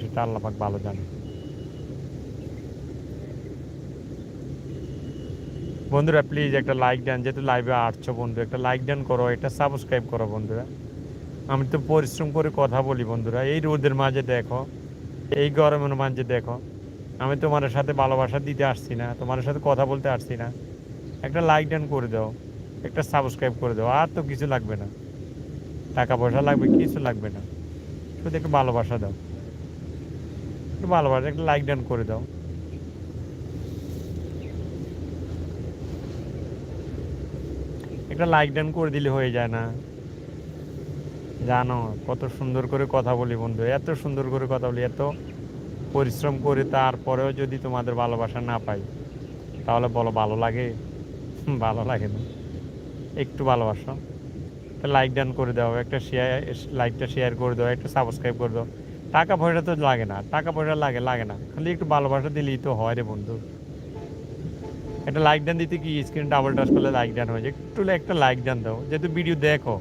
সেটা আল্লাহ পাক ভালো জানে। বন্ধুরা প্লিজ একটা লাইক দেন, যেহেতু লাইভে আসছো বন্ধু, একটা লাইক দেন করো, একটা সাবস্ক্রাইব করো বন্ধুরা। আমি তো পরিশ্রম করে কথা বলি বন্ধুরা, এই রোদের মাঝে দেখো, এই গরমের মাঝে দেখো, আমি তোমার সাথে ভালোবাসা দিতে আসছি না, তোমার সাথে কথা বলতে আসছি না। একটা লাইক দেন করে দাও, একটা সাবস্ক্রাইব করে দাও, আর তো কিছু লাগবে না, টাকা পয়সা লাগবে কিছু লাগবে না, শুধু একটু ভালোবাসা দাও, একটু ভালোবাসা, একটা লাইক দেন করে দাও। একটা লাইক দেন করে দিলে হয়ে যায় না? জানো কত সুন্দর করে কথা বলি বন্ধু, এত সুন্দর করে কথা বলি, এত পরিশ্রম করে, তারপরেও যদি তোমাদের ভালোবাসা না পাই, তাহলে বলো ভালো লাগে? ভালো লাগে না। একটু ভালোবাসো, একটা লাইক ডান করে দাও, একটা শেয়ার, লাইকটা শেয়ার করে দাও, একটা সাবস্ক্রাইব করে দাও। টাকা পয়সা তো লাগে না, টাকা পয়সা লাগে না, খালি একটু ভালোবাসা দিলেই তো হয় রে বন্ধু। একটা লাইক ডান দিতে কি স্ক্রিন ডাবল টাচ করলে লাইক ডান হয়ে যায়, একটু একটা লাইক ডান দাও, যেহেতু ভিডিও দেখো।